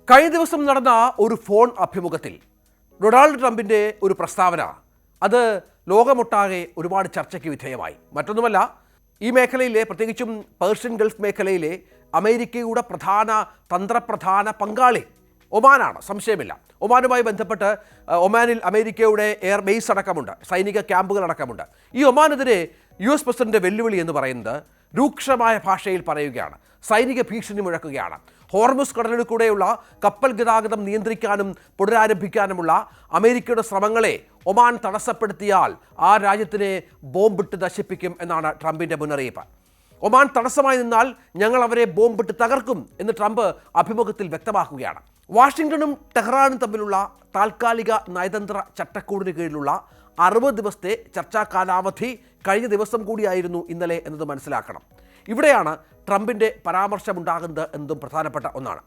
കഴിഞ്ഞ ദിവസം നടന്ന ഒരു ഫോൺ അഭിമുഖത്തിൽ ഡൊണാൾഡ് ട്രംപിൻ്റെ ഒരു പ്രസ്താവന അത് ലോകമൊട്ടാകെ ഒരുപാട് ചർച്ചയ്ക്ക് വിധേയമായി. മറ്റൊന്നുമല്ല, ഈ മേഖലയിലെ പ്രത്യേകിച്ചും പേർഷ്യൻ ഗൾഫ് മേഖലയിലെ അമേരിക്കയുടെ തന്ത്രപ്രധാന പങ്കാളി ഒമാനാണ്, സംശയമില്ല. ഒമാനുമായി ബന്ധപ്പെട്ട് ഒമാനിൽ അമേരിക്കയുടെ എയർ ബേസ് അടക്കമുണ്ട്, സൈനിക ക്യാമ്പുകൾ അടക്കമുണ്ട്. ഈ ഒമാനെതിരെ US പ്രസിഡന്റ് വെല്ലുവിളി എന്ന് പറയുന്നത് രൂക്ഷമായ ഭാഷയിൽ പറയുകയാണ്, സൈനിക ഭീഷണി മുഴക്കുകയാണ്. ഹോർമുസ് കടലിടുകൂടെയുള്ള കപ്പൽ ഗതാഗതം നിയന്ത്രിക്കാനും പുനരാരംഭിക്കാനുമുള്ള അമേരിക്കയുടെ ശ്രമങ്ങളെ ഒമാൻ തടസ്സപ്പെടുത്തിയാൽ ആ രാജ്യത്തിനെ ബോംബിട്ട് നശിപ്പിക്കും എന്നാണ് ട്രംപിൻ്റെ മുന്നറിയിപ്പ്. ഒമാൻ തടസ്സമായി നിന്നാൽ ഞങ്ങൾ അവരെ ബോംബിട്ട് തകർക്കും എന്ന് ട്രംപ് അഭിമുഖത്തിൽ വ്യക്തമാക്കുകയാണ്. വാഷിംഗ്ടണും ടെഹ്റാനും തമ്മിലുള്ള താൽക്കാലിക നയതന്ത്ര ചട്ടക്കൂടിന് കീഴിലുള്ള 60 ദിവസത്തെ ചർച്ചാ കാലാവധി കഴിഞ്ഞ ദിവസം കൂടിയായിരുന്നു ഇന്നലെ എന്നത് മനസ്സിലാക്കണം. ഇവിടെയാണ് ട്രംപിൻ്റെ പരാമർശമുണ്ടാകുന്നത് എന്നതും പ്രധാനപ്പെട്ട ഒന്നാണ്.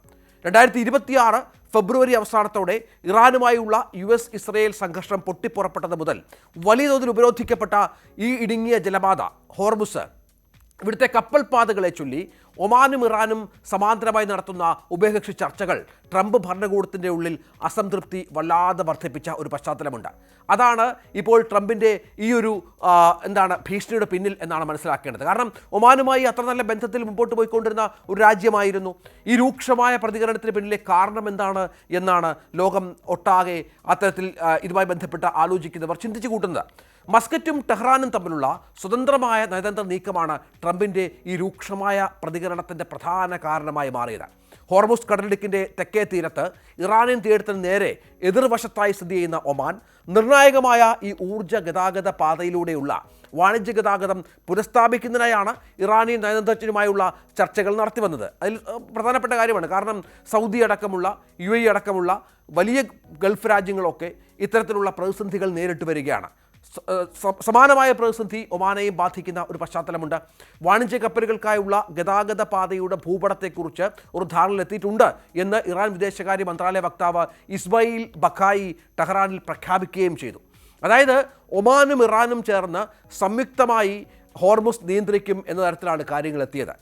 2026 ഫെബ്രുവരി അവസാനത്തോടെ ഇറാനുമായുള്ള US-ഇസ്രയേൽ സംഘർഷം പൊട്ടിപ്പുറപ്പെട്ടത് മുതൽ വലിയ തോതിൽ ഉപരോധിക്കപ്പെട്ട ഈ ഇടുങ്ങിയ ജലപാത ഹോർമുസ്, ഇവിടുത്തെ കപ്പൽ പാതകളെ ചൊല്ലി ഒമാനും ഇറാനും സമാന്തരമായി നടത്തുന്ന ഉഭയകക്ഷി ചർച്ചകൾ ട്രംപ് ഭരണകൂടത്തിൻ്റെ ഉള്ളിൽ അസംതൃപ്തി വല്ലാതെ വർദ്ധിപ്പിച്ച ഒരു പശ്ചാത്തലമുണ്ട്. അതാണ് ഇപ്പോൾ ട്രംപിൻ്റെ ഈ ഒരു ഭീഷണിയുടെ പിന്നിൽ എന്നാണ് മനസ്സിലാക്കേണ്ടത്. കാരണം ഒമാനുമായി അത്ര നല്ല ബന്ധത്തിൽ മുമ്പോട്ട് പോയിക്കൊണ്ടിരുന്ന ഒരു രാജ്യമായിരുന്നു. ഈ രൂക്ഷമായ പ്രതികരണത്തിന് പിന്നിലെ കാരണം എന്താണ് എന്നാണ് ലോകം ഒട്ടാകെ അത്തരത്തിൽ ഇതുമായി ബന്ധപ്പെട്ട് ആലോചിക്കുന്നവർ ചിന്തിച്ചു കൂട്ടുന്നത്. മസ്കറ്റും ടെഹ്റാനും തമ്മിലുള്ള സ്വതന്ത്രമായ നയതന്ത്ര നീക്കമാണ് ട്രംപിൻ്റെ ഈ രൂക്ഷമായ പ്രതികരണത്തിൻ്റെ പ്രധാന കാരണമായി മാറിയത്. ഹോർമുസ് കടലിടുക്കിൻ്റെ തെക്കേ തീരത്ത് ഇറാനിയൻ തീരത്തിന് നേരെ എതിർവശത്തായി സ്ഥിതി ചെയ്യുന്ന ഒമാൻ നിർണായകമായ ഈ ഊർജ്ജ ഗതാഗത പാതയിലൂടെയുള്ള വാണിജ്യ ഗതാഗതം പുനഃസ്ഥാപിക്കുന്നതിനായാണ് ഇറാനിയൻ നയതന്ത്രജ്ഞരുമായുള്ള ചർച്ചകൾ നടത്തി വന്നത്. അതിൽ പ്രധാനപ്പെട്ട കാര്യമാണ്, കാരണം സൗദി അടക്കമുള്ള UAE അടക്കമുള്ള വലിയ ഗൾഫ് രാജ്യങ്ങളൊക്കെ ഇത്തരത്തിലുള്ള പ്രതിസന്ധികൾ നേരിട്ട് വരികയാണ്. സമാനമായ പ്രതിസന്ധി ഒമാനെയും ബാധിക്കുന്ന ഒരു പശ്ചാത്തലമുണ്ട്. വാണിജ്യ കപ്പലുകൾക്കായുള്ള ഗതാഗത പാതയുടെ ഭൂപടത്തെക്കുറിച്ച് ഒരു ധാരണയിലെത്തിയിട്ടുണ്ട് എന്ന് ഇറാൻ വിദേശകാര്യ മന്ത്രാലയ വക്താവ് ഇസ്മായിൽ ബഖായി ടെഹ്റാനിൽ പ്രഖ്യാപിക്കുകയും ചെയ്തു. അതായത് ഒമാനും ഇറാനും ചേർന്ന് സംയുക്തമായി ഹോർമുസ് നിയന്ത്രിക്കും എന്ന തരത്തിലാണ് കാര്യങ്ങൾ എത്തിയത്.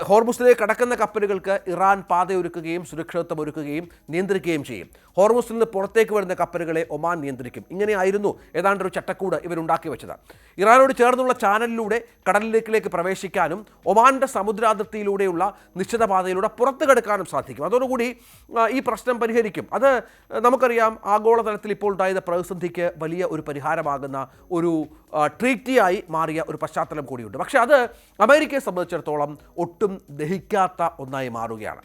ഹോർമുസിലേക്ക് കടക്കുന്ന കപ്പലുകൾക്ക് ഇറാൻ പാതയൊരുക്കുകയും സുരക്ഷിതത്വം ഒരുക്കുകയും നിയന്ത്രിക്കുകയും ചെയ്യും. ഹോർമുസിൽ നിന്ന് പുറത്തേക്ക് വരുന്ന കപ്പലുകളെ ഒമാൻ നിയന്ത്രിക്കും. ഇങ്ങനെയായിരുന്നു ഏതാണ്ടൊരു ചട്ടക്കൂട് ഇവരുണ്ടാക്കി വെച്ചത്. ഇറാനോട് ചേർന്നുള്ള ചാനലിലൂടെ കടലിലേക്ക് പ്രവേശിക്കാനും ഒമാൻ്റെ സമുദ്രാതിർത്തിയിലൂടെയുള്ള നിശ്ചിത പാതയിലൂടെ പുറത്തു കടക്കാനും സാധിക്കും. അതോടുകൂടി ഈ പ്രശ്നം പരിഹരിക്കും. അത് നമുക്കറിയാം, ആഗോളതലത്തിൽ ഇപ്പോൾ ഉണ്ടായ പ്രതിസന്ധിക്ക് വലിയ ഒരു പരിഹാരമാകുന്ന ഒരു ട്രീറ്റിയായി മാറിയ ഒരു പശ്ചാത്തലം കൂടിയുണ്ട്. പക്ഷേ അത് അമേരിക്കയെ സംബന്ധിച്ചിടത്തോളം ഒട്ടും ദഹിക്കാത്ത ഒന്നായി മാറുകയാണ്.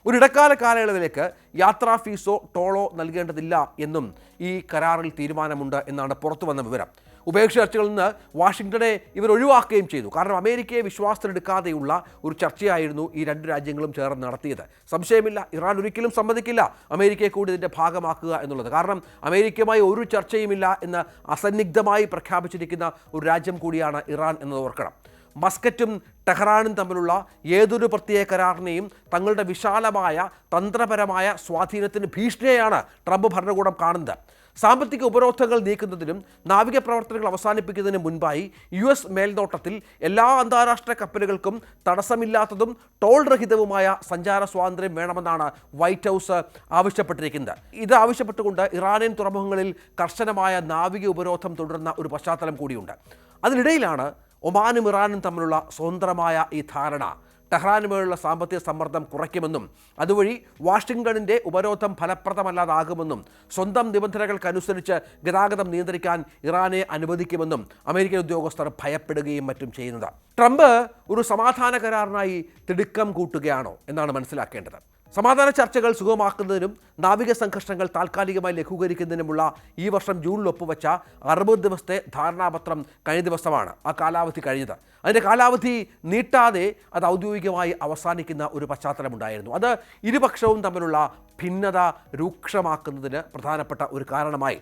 ഒരു ഇടക്കാല കാലയളവിലേക്ക് യാത്രാ ഫീസോ ടോളോ നൽകേണ്ടതില്ല എന്നും ഈ കരാറിൽ തീരുമാനമുണ്ട് എന്നാണ് പുറത്തു വന്ന വിവരം. ഉഭയകക്ഷി ചർച്ചകളിൽ നിന്ന് വാഷിംഗ്ടണെ ഇവർ ഒഴിവാക്കുകയും ചെയ്തു. കാരണം അമേരിക്കയെ വിശ്വാസത്തിലെടുക്കാതെയുള്ള ഒരു ചർച്ചയായിരുന്നു ഈ രണ്ട് രാജ്യങ്ങളും ചേർന്ന് നടത്തിയത്. സംശയമില്ല, ഇറാൻ ഒരിക്കലും സമ്മതിക്കില്ല അമേരിക്കയെ കൂടി ഇതിൻ്റെ ഭാഗമാക്കുക എന്നുള്ളത്. കാരണം അമേരിക്കയുമായി ഒരു ചർച്ചയുമില്ല എന്ന് അസന്നിഗ്ധമായി പ്രഖ്യാപിച്ചിരിക്കുന്ന ഒരു രാജ്യം കൂടിയാണ് ഇറാൻ എന്നത് ഓർക്കണം. മസ്കറ്റും ടെഹ്റാനും തമ്മിലുള്ള ഏതൊരു പ്രത്യേക കരാറിനെയും തങ്ങളുടെ വിശാലമായ തന്ത്രപരമായ സ്വാധീനത്തിന് ഭീഷണിയാണ് ട്രംപ് ഭരണകൂടം കാണുന്നത്. സാമ്പത്തിക ഉപരോധങ്ങൾ നീക്കുന്നതിനും നാവിക പ്രവർത്തനങ്ങൾ അവസാനിപ്പിക്കുന്നതിനും മുൻപായി US മേൽനോട്ടത്തിൽ എല്ലാ അന്താരാഷ്ട്ര കപ്പലുകൾക്കും തടസ്സമില്ലാത്തതും ടോൾ രഹിതവുമായ സഞ്ചാര സ്വാതന്ത്ര്യം വേണമെന്നാണ് വൈറ്റ് ഹൗസ് ആവശ്യപ്പെട്ടിരിക്കുന്നത്. ഇത് ആവശ്യപ്പെട്ടുകൊണ്ട് ഇറാനിയൻ തുറമുഖങ്ങളിൽ കർശനമായ നാവിക ഉപരോധം തുടരുന്ന ഒരു പശ്ചാത്തലം കൂടിയുണ്ട്. അതിനിടയിലാണ് ഒമാനും ഇറാനും തമ്മിലുള്ള സ്വതന്ത്രമായ ഈ ധാരണ ടെഹ്റാനുമായുള്ള സാമ്പത്തിക സമ്മർദ്ദം കുറയ്ക്കുമെന്നും അതുവഴി വാഷിംഗ്ടണിൻ്റെ ഉപരോധം ഫലപ്രദമല്ലാതാകുമെന്നും സ്വന്തം നിബന്ധനകൾക്കനുസരിച്ച് ഗതാഗതം നിയന്ത്രിക്കാൻ ഇറാനെ അനുവദിക്കുമെന്നും അമേരിക്കൻ ഉദ്യോഗസ്ഥർ ഭയപ്പെടുകയും മറ്റും ചെയ്യുന്നത്. ട്രംപ് ഒരു സമാധാന കരാറിനായി തിടുക്കം കൂട്ടുകയാണോ എന്നാണ് മനസ്സിലാക്കേണ്ടത്. സമാധാന ചർച്ചകൾ സുഗമമാക്കുന്നതിനും നാവിക സംഘർഷങ്ങൾ താൽക്കാലികമായി ലഘൂകരിക്കുന്നതിനുമുള്ള ഈ വർഷം ജൂണിൽ ഒപ്പുവെച്ച 60 ദിവസത്തെ ധാരണാപത്രം കഴിഞ്ഞ ദിവസമാണ് ആ കാലാവധി കഴിഞ്ഞത്. അതിൻ്റെ കാലാവധി നീട്ടാതെ അത് ഔദ്യോഗികമായി അവസാനിക്കുന്ന ഒരു പശ്ചാത്തലമുണ്ടായിരുന്നു. അത് ഇരുപക്ഷവും തമ്മിലുള്ള ഭിന്നത രൂക്ഷമാക്കുന്നതിന് പ്രധാനപ്പെട്ട ഒരു കാരണമായി.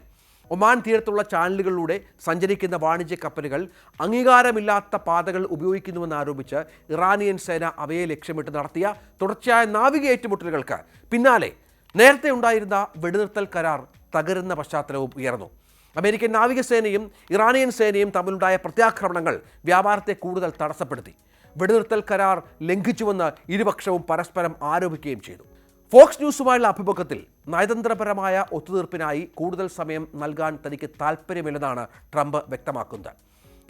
ഒമാൻ തീരത്തുള്ള ചാനലുകളിലൂടെ സഞ്ചരിക്കുന്ന വാണിജ്യ കപ്പലുകൾ അംഗീകാരമില്ലാത്ത പാതകൾ ഉപയോഗിക്കുന്നുവെന്നാരോപിച്ച് ഇറാനിയൻ സേന അവയെ ലക്ഷ്യമിട്ട് നടത്തിയ തുടർച്ചയായ നാവിക ഏറ്റുമുട്ടലുകൾക്ക് പിന്നാലെ നേരത്തെ ഉണ്ടായിരുന്ന വെടിനിർത്തൽ കരാർ തകരുന്ന പശ്ചാത്തലവും ഉയർന്നു. അമേരിക്കൻ നാവികസേനയും ഇറാനിയൻ സേനയും തമ്മിലുണ്ടായ പ്രത്യാക്രമണങ്ങൾ വ്യാപാരത്തെ കൂടുതൽ തടസ്സപ്പെടുത്തി. വെടിനിർത്തൽ കരാർ ലംഘിച്ചുവെന്ന് ഇരുപക്ഷവും പരസ്പരം ആരോപിക്കുകയും ചെയ്തു. ഫോക്സ് ന്യൂസുമായുള്ള അഭിമുഖത്തിൽ നയതന്ത്രപരമായ ഒത്തുതീർപ്പിനായി കൂടുതൽ സമയം നൽകാൻ തനിക്ക് താൽപ്പര്യമില്ലെന്നാണ് ട്രംപ് വ്യക്തമാക്കുന്നത്.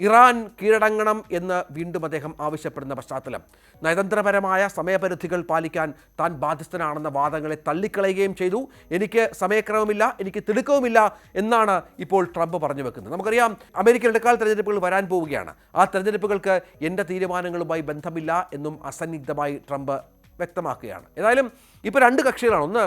ഇറാൻ കീഴടങ്ങണം എന്ന് വീണ്ടും അദ്ദേഹം ആവശ്യപ്പെടുന്ന പശ്ചാത്തലം നയതന്ത്രപരമായ സമയപരിധികൾ പാലിക്കാൻ താൻ ബാധ്യസ്ഥനാണെന്ന വാദങ്ങളെ തള്ളിക്കളയുകയും ചെയ്തു. എനിക്ക് സമയക്രമമില്ല, എനിക്ക് തിടുക്കവുമില്ല എന്നാണ് ഇപ്പോൾ ട്രംപ് പറഞ്ഞു വെക്കുന്നത്. നമുക്കറിയാം, അമേരിക്കൻ ഇടക്കാല തെരഞ്ഞെടുപ്പുകൾ വരാൻ പോവുകയാണ്. ആ തെരഞ്ഞെടുപ്പുകൾക്ക് എൻ്റെ തീരുമാനങ്ങളുമായി ബന്ധമില്ല എന്നും അസന്നിഗ്ധമായി ട്രംപ് വ്യക്തമാക്കുകയാണ്. ഏതായാലും ഇപ്പോൾ രണ്ട് കക്ഷികളാണ്, ഒന്ന്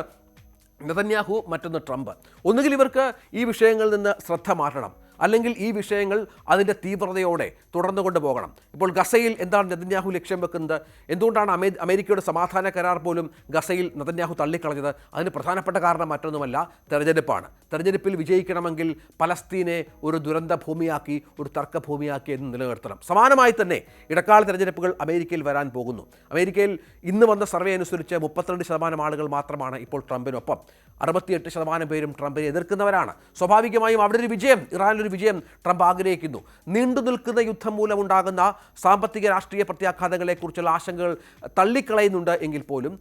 നെതന്യാഹു, മറ്റൊന്ന് ട്രംപ്. ഒന്നുകിൽ ഇവർക്ക് ഈ വിഷയങ്ങളിൽ നിന്ന് ശ്രദ്ധ മാറ്റണം, അല്ലെങ്കിൽ ഈ വിഷയങ്ങൾ അതിൻ്റെ തീവ്രതയോടെ തുടർന്നു കൊണ്ടുപോകണം. ഇപ്പോൾ ഗസയിൽ എന്താണ് നെതന്യാഹു ലക്ഷ്യം വെക്കുന്നത്? എന്തുകൊണ്ടാണ് അമേരിക്കയുടെ സമാധാന കരാർ പോലും ഗസയിൽ നെതന്യാഹു തള്ളിക്കളഞ്ഞത്? അതിന് പ്രധാനപ്പെട്ട കാരണം മറ്റൊന്നുമല്ല, തെരഞ്ഞെടുപ്പാണ്. തെരഞ്ഞെടുപ്പിൽ വിജയിക്കണമെങ്കിൽ പലസ്തീനെ ഒരു ദുരന്ത ഭൂമിയാക്കി, ഒരു തർക്ക ഭൂമിയാക്കി എന്ന് നിലനിർത്തണം. സമാനമായി തന്നെ ഇടക്കാല തെരഞ്ഞെടുപ്പുകൾ അമേരിക്കയിൽ വരാൻ പോകുന്നു. അമേരിക്കയിൽ ഇന്ന് വന്ന സർവേ അനുസരിച്ച് 32% ആളുകൾ മാത്രമാണ് ഇപ്പോൾ ട്രംപിനൊപ്പം. 68% പേരും ട്രംപിനെ എതിർക്കുന്നവരാണ്. സ്വാഭാവികമായും അവിടെ ഒരു വിജയം, ഇറാനിലൊരു വിജയം ട്രംപ് ആഗ്രഹിക്കുന്നു. നീണ്ടു നിൽക്കുന്ന യുദ്ധം മൂലമുണ്ടാകുന്ന സാമ്പത്തിക രാഷ്ട്രീയ പ്രത്യാഘാതങ്ങളെക്കുറിച്ചുള്ള ആശങ്കകൾ തള്ളിക്കളയുന്നുണ്ട് എങ്കിൽ പോലും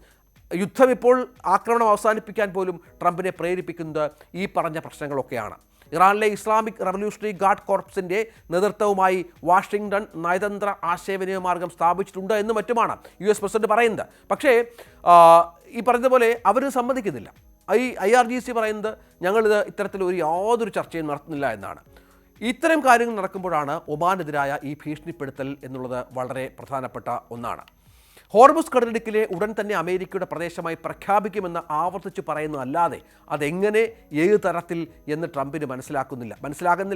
യുദ്ധം ഇപ്പോൾ ആക്രമണം അവസാനിപ്പിക്കാൻ പോലും ട്രംപിനെ പ്രേരിപ്പിക്കുന്നത് ഈ പറഞ്ഞ പ്രശ്നങ്ങളൊക്കെയാണ്. ഇറാനിലെ ഇസ്ലാമിക് റവല്യൂഷണറി ഗാർഡ് കോർപ്സിൻ്റെ നേതൃത്വവുമായി വാഷിംഗ്ടൺ നയതന്ത്ര ആശയവിനിമയ മാർഗം സ്ഥാപിച്ചിട്ടുണ്ട് എന്നും മറ്റുമാണ് US പ്രസിഡന്റ് പറയുന്നത്. പക്ഷേ ഈ പറഞ്ഞതുപോലെ അവർ സമ്മതിക്കുന്നില്ല. IRGC പറയുന്നത് ഞങ്ങളിത് ഇത്തരത്തിലൊരു യാതൊരു ചർച്ചയും നടത്തുന്നില്ല എന്നാണ്. ഇത്തരം കാര്യങ്ങൾ നടക്കുമ്പോഴാണ് ഒമാനെതിരായ ഈ ഭീഷണിപ്പെടുത്തൽ എന്നുള്ളത് വളരെ പ്രധാനപ്പെട്ട ഒന്നാണ്. ഹോർമുസ് കടലിടുക്കിലെ ഉടൻ തന്നെ അമേരിക്കയുടെ പ്രദേശമായി പ്രഖ്യാപിക്കുമെന്ന് ആവർത്തിച്ച് പറയുന്നതല്ലാതെ അതെങ്ങനെ, ഏത് തരത്തിൽ എന്ന് ട്രംപിന് മനസ്സിലാകുന്നില്ല.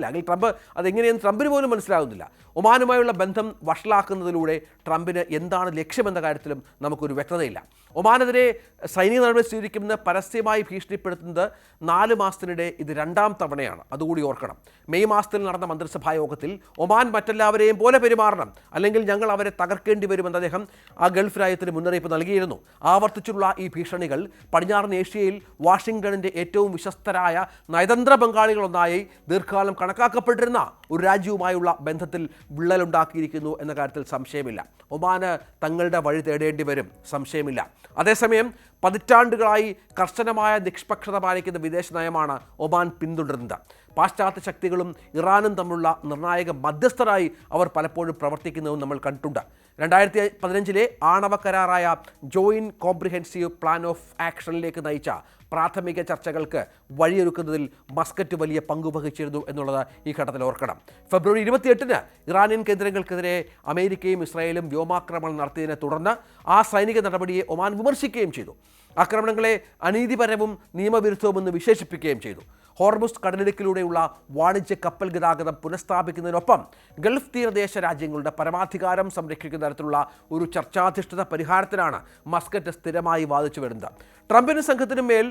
അല്ലെങ്കിൽ ട്രംപ് അതെങ്ങനെയെന്ന് ട്രംപിന് പോലും മനസ്സിലാകുന്നില്ല. ഒമാനുമായുള്ള ബന്ധം വഷളാക്കുന്നതിലൂടെ ട്രംപിന് എന്താണ് ലക്ഷ്യമെന്ന കാര്യത്തിലും നമുക്കൊരു വ്യക്തതയില്ല. ഒമാനെതിരെ സൈനിക നടപടി സ്വീകരിക്കുമെന്ന് പരസ്യമായി ഭീഷണിപ്പെടുത്തുന്നത് 4 മാസത്തിനിടെ ഇത് 2ാം തവണയാണ്. അതുകൂടി ഓർക്കണം. മെയ് മാസത്തിൽ നടന്ന മന്ത്രിസഭാ യോഗത്തിൽ ഒമാൻ മറ്റെല്ലാവരെയും പോലെ പെരുമാറണം, അല്ലെങ്കിൽ ഞങ്ങൾ അവരെ തകർക്കേണ്ടി വരുമെന്ന് അദ്ദേഹം ആ ഗൾഫ് രാജ്യത്തിന് മുന്നറിയിപ്പ് നൽകിയിരുന്നു. ആവർത്തിച്ചുള്ള ഈ ഭീഷണികൾ പടിഞ്ഞാറൻ ഏഷ്യയിൽ വാഷിംഗ്ടണിൻ്റെ ഏറ്റവും വിശ്വസ്തരായ നയതന്ത്ര പങ്കാളികളൊന്നായി ദീർഘകാലം കണക്കാക്കപ്പെട്ടിരുന്ന ഒരു രാജ്യവുമായുള്ള ബന്ധത്തിൽ വിള്ളലുണ്ടാക്കിയിരിക്കുന്നു എന്ന കാര്യത്തിൽ സംശയമില്ല. ഒമാന് തങ്ങളുടെ വഴി തേടേണ്ടി വരും, സംശയമില്ല. അതേസമയം പതിറ്റാണ്ടുകളായി കർശനമായ നിഷ്പക്ഷത പാലിക്കുന്ന വിദേശ നയമാണ് ഒമാൻ പിന്തുടരുന്നത്. പാശ്ചാത്യ ശക്തികളും ഇറാനും തമ്മിലുള്ള നിർണായക മധ്യസ്ഥരായി അവർ പലപ്പോഴും പ്രവർത്തിക്കുന്നതും നമ്മൾ കണ്ടിട്ടുണ്ട്. 2015 ആണവ കരാറായ ജോയിൻറ്റ് കോംപ്രിഹെൻസീവ് പ്ലാൻ ഓഫ് ആക്ഷനിലേക്ക് നയിച്ച പ്രാഥമിക ചർച്ചകൾക്ക് വഴിയൊരുക്കുന്നതിൽ മസ്കറ്റ് വലിയ പങ്കുവഹിച്ചിരുന്നു എന്നുള്ളത് ഈ ഘട്ടത്തിൽ ഓർക്കണം. ഫെബ്രുവരി 28 ഇറാനിയൻ കേന്ദ്രങ്ങൾക്കെതിരെ അമേരിക്കയും ഇസ്രായേലും വ്യോമാക്രമണം നടത്തിയതിനെ തുടർന്ന് ആ സൈനിക നടപടിയെ ഒമാൻ വിമർശിക്കുകയും ചെയ്തു. ആക്രമണങ്ങളെ അനീതിപരവും നിയമവിരുദ്ധവുമെന്ന് വിശേഷിപ്പിക്കുകയും ചെയ്തു. ഹോർമുസ് കടലിടുക്കിലൂടെയുള്ള വാണിജ്യ കപ്പൽ ഗതാഗതം പുനഃസ്ഥാപിക്കുന്നതിനൊപ്പം ഗൾഫ് തീരദേശ രാജ്യങ്ങളുടെ പരമാധികാരം സംരക്ഷിക്കുന്ന തരത്തിലുള്ള ഒരു ചർച്ചാധിഷ്ഠിത പരിഹാരത്തിനാണ് മസ്കറ്റ് സ്ഥിരമായി വാദിച്ചു വരുന്നത്. ട്രംപിനും സംഘത്തിനും മേൽ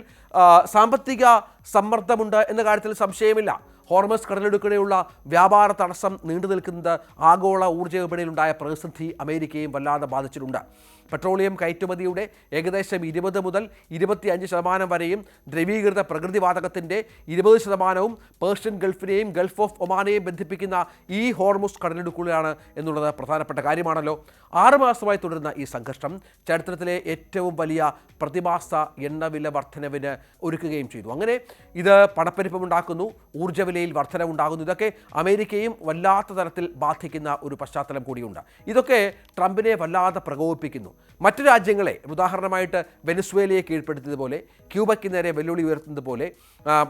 സാമ്പത്തിക സമ്മർദ്ദമുണ്ട് എന്ന കാര്യത്തിൽ സംശയമില്ല. ഹോർമസ് കടലിടുക്കിടെയുള്ള വ്യാപാര തടസ്സം നീണ്ടു നിൽക്കുന്നത് ആഗോള ഊർജ്ജ വിപണിയിലുണ്ടായ പ്രതിസന്ധി അമേരിക്കയും വല്ലാതെ ബാധിച്ചിട്ടുണ്ട്. പെട്രോളിയം കയറ്റുമതിയുടെ ഏകദേശം 20 മുതൽ 25% വരെയും ദ്രവീകൃത പ്രകൃതിവാതകത്തിൻ്റെ 20%വും പേർഷ്യൻ ഗൾഫിനെയും ഗൾഫ് ഓഫ് ഒമാനെയും ബന്ധിപ്പിക്കുന്ന ഈ ഹോർമുസ് കടലിടുക്കുകളാണ് എന്നുള്ളത് പ്രധാനപ്പെട്ട കാര്യമാണല്ലോ. 6 മാസമായി തുടരുന്ന ഈ സംഘർഷം ചരിത്രത്തിലെ ഏറ്റവും വലിയ പ്രതിമാസ എണ്ണവില വർധനവിന് ഒരുക്കുകയും ചെയ്തു. അങ്ങനെ ഇത് പണപ്പെരുപ്പമുണ്ടാക്കുന്നു, ഊർജ്ജവിലയിൽ വർധനവുണ്ടാകുന്നു. ഇതൊക്കെ അമേരിക്കയും വല്ലാത്ത തരത്തിൽ ബാധിക്കുന്ന ഒരു പശ്ചാത്തലം കൂടിയുണ്ട്. ഇതൊക്കെ ട്രംപിനെ വല്ലാതെ പ്രകോപിപ്പിക്കുന്നു. മറ്റു രാജ്യങ്ങളെ, ഉദാഹരണമായിട്ട് വെനസ്വേലയെ കീഴ്പ്പെടുത്തിയതുപോലെ, ക്യൂബയ്ക്ക് നേരെ വെല്ലുവിളി ഉയർത്തുന്നത് പോലെ,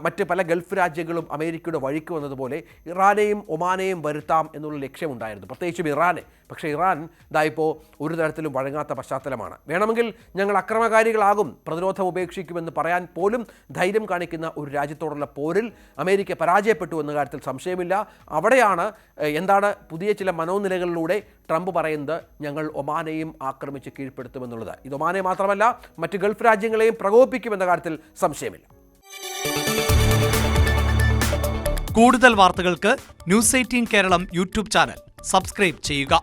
മറ്റ് പല ഗൾഫ് രാജ്യങ്ങളും അമേരിക്കയുടെ വഴിക്ക് വന്നതുപോലെ ഇറാനെയും ഒമാനെയും വരുത്താം എന്നുള്ള ലക്ഷ്യമുണ്ടായിരുന്നു, പ്രത്യേകിച്ചും ഇറാനെ. പക്ഷേ ഇറാൻ ഇതായിപ്പോൾ ഒരു തരത്തിലും വഴങ്ങാത്ത പശ്ചാത്തലമാണ്. വേണമെങ്കിൽ ഞങ്ങൾ അക്രമകാരികളാകും, പ്രതിരോധം ഉപേക്ഷിക്കുമെന്ന് പറയാൻ പോലും ധൈര്യം കാണിക്കുന്ന ഒരു രാജ്യത്തോടുള്ള പോരിൽ അമേരിക്ക പരാജയപ്പെട്ടു എന്ന കാര്യത്തിൽ സംശയമില്ല. അവിടെയാണ് എന്താണ് പുതിയ ചില മനോനിലകളിലൂടെ ട്രംപ് പറയുന്നത് ഞങ്ങൾ ഒമാനെയും ആക്രമിച്ച് കീഴ്പ്പെടുത്തുമെന്നുള്ളത്. ഇത് ഒമാനെ മാത്രമല്ല മറ്റ് ഗൾഫ് രാജ്യങ്ങളെയും പ്രകോപിപ്പിക്കുമെന്ന കാര്യത്തിൽ സംശയമില്ല. കൂടുതൽ വാർത്തകൾക്ക് News 18 Keralam YouTube channel subscribe ചെയ്യുക.